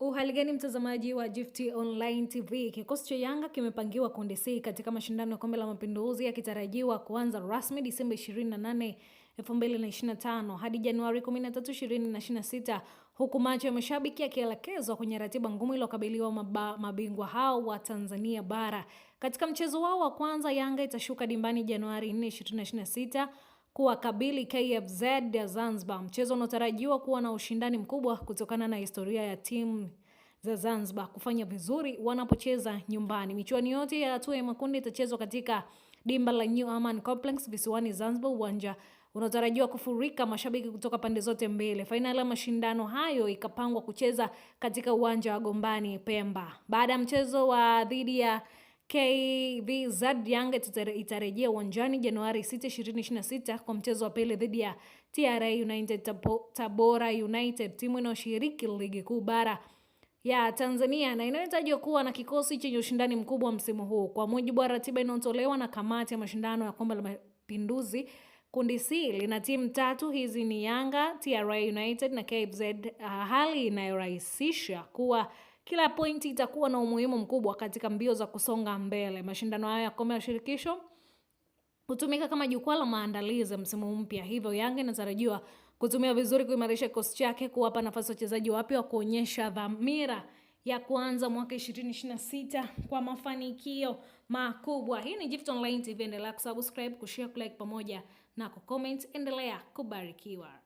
Uhali gani mtazamaji wa Gift Online TV. Kikosi cha Yanga kimepangiwa kundi C katika mashindano ya Kombe la Mapinduzi yakitarajiwa kuanza rasmi Disemba 28, 2025 hadi Januari 13, 2026, huku macho ya mashabiki yakielekezwa kwenye ratiba ngumu iliyokabiliwa mabingwa hao wa Tanzania bara. Katika mchezo wao wa kwanza, Yanga itashuka dimbani Januari 4, 2026 kuwakabili KFZ ya Zanzibar, mchezo unaotarajiwa kuwa na ushindani mkubwa kutokana na historia ya timu za Zanzibar kufanya vizuri wanapocheza nyumbani. Michuano yote ya hatua ya makundi itachezwa katika dimba la New Aman Complex visiwani Zanzibar, uwanja unaotarajiwa kufurika mashabiki kutoka pande zote mbili. Fainali ya mashindano hayo ikapangwa kucheza katika uwanja wa Gombani Pemba. Baada ya mchezo wa dhidi ya KVZ, Yanga itarejea uwanjani Januari 6, 2026 kwa mchezo wa pili dhidi ya TRA United Tabora United, timu inayoshiriki ligi kuu bara ya Tanzania na inayotajwa kuwa na kikosi chenye ushindani mkubwa msimu huu. Kwa mujibu wa ratiba inayotolewa na kamati ya mashindano ya Kombe la Mapinduzi, kundi C lina timu tatu. Hizi ni Yanga, TRA United na KFZ, hali inayorahisisha kuwa kila pointi itakuwa na umuhimu mkubwa katika mbio za kusonga mbele. Mashindano haya ya Kombe la Shirikisho hutumika kama jukwaa la maandalizi msimu mpya, hivyo Yanga inatarajiwa kutumia vizuri kuimarisha kikosi chake, kuwapa nafasi wachezaji wapya wa kuonyesha dhamira ya kuanza mwaka 2026 kwa mafanikio makubwa. Hii ni Gift Online TV, endelea kusubscribe, kushare, kulike pamoja na kucomment. Endelea kubarikiwa.